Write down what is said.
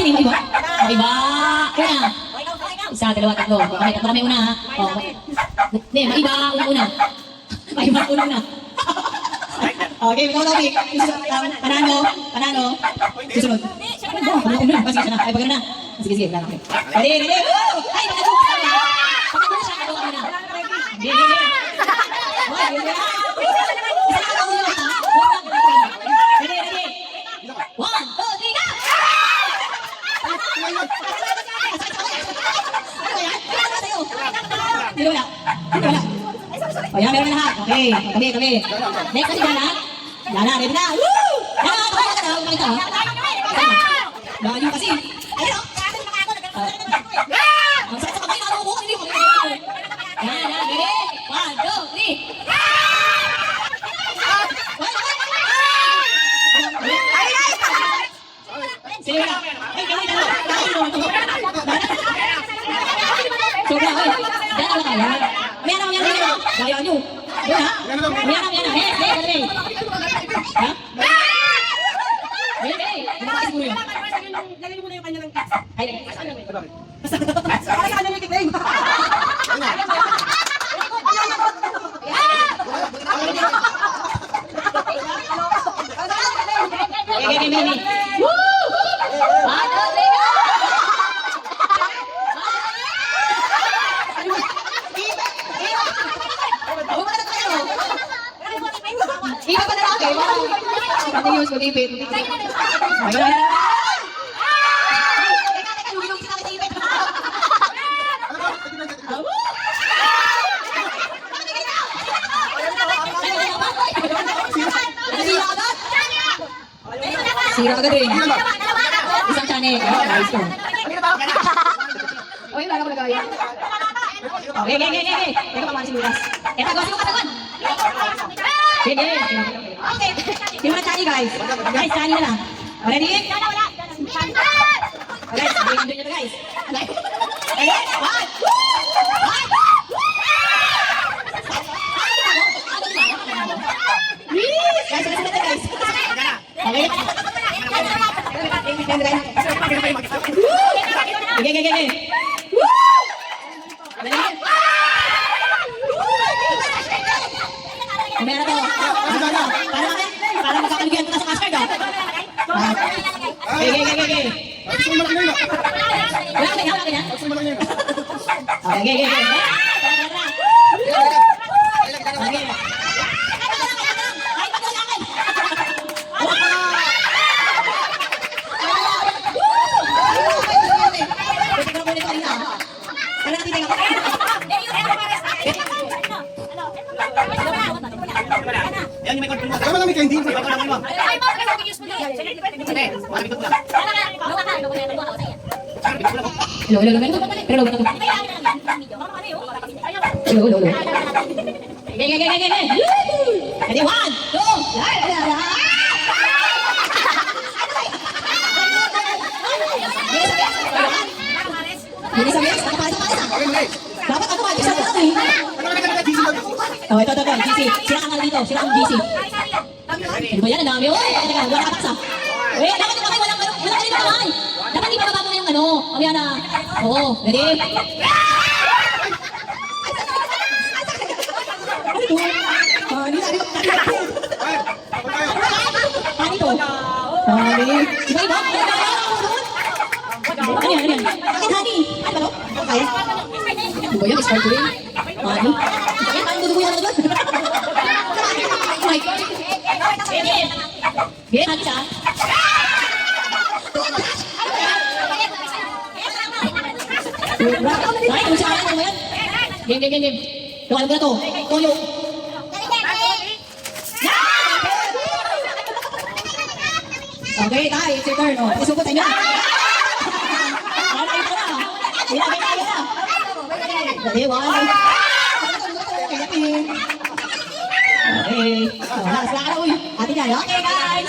Sino yung iba? Iba. Una. Isa, dalawa, tatlo. Okay, tatlo kami una ha. Hindi, maiba. Una. Maiba, una. Okay, ikaw topic. Panano. Susunod. Una. Pasensya na. Ay, pagano na. Sige. Ready. Ay, pagano na. Pagano siya. Pagano na. Hindi. Ready. 1, 2, 3, go! Dito wala. O yan, meron na lahat. Okay, kami. Next kasi Dana. Dana, ready na. Woo! Dana, pakita ha. Layo kasi. Ayun o. Ang sakit sa kamay, nakakabukot, hindi ko. Yan, ready? 1, 2, 3. Sige na. Ay, kami na. Sobra, ay. Dana wala kaya. Ayan na. Gaya nyo. Doon ha? Ayan na. Hey. Ha? Hey. Ano siguro yun? Lalagyan mo na yung kanya ng kids. Ay, Para sa kanya ng kids. Okay. Woo! Ano, Liga? Iba pa na lang kayo. Pati yung mag-ipit. Sira agad eh. Isang channel. Ayos ko. Okay, wala ko nagaya. Okay. Teka pa si Lucas. Sino katagon? Sige. Okay. Sino na channel guys? Guys, channel na lang. Ready? Guys, doon nyo na guys. Okay? One. Guys. Okay. Sige. Kumera to. Para magkakalugian kita sa custard ah. Sige. Wala ka ganyan? Okay. Tama lang may candy. Hello. Pero lobo na to. Hello. Gege. Ready, 1, 2, Hindi sa mix, dapat ako mag-isa lang eh. Oh, ito, GC. Sila kang dito, sila kang GC. Ano ba yan, ang dami? Uy, teka, wala ka taksa. Uy, dapat yung kamay, walang kanina kamay. Dapat di bababa mo na yung ano. Mamaya na. Oo, ready? Ano ito? Ano ito? Iba? Ano yan? Bakit honey? Ano ba ito? Kaya? Ano ba yan? Start ko rin. Honey? Bakit? Parang dudugo yan ako doon. Game, honey siya. Ay, kung siya ano yan? Game. Tuwalan ko na to. Toyo. Okay, tayo. It's your turn. Isugot niyo. Ready, 1. Okay. Last na ka na, uy. Ate niya, okay, guys.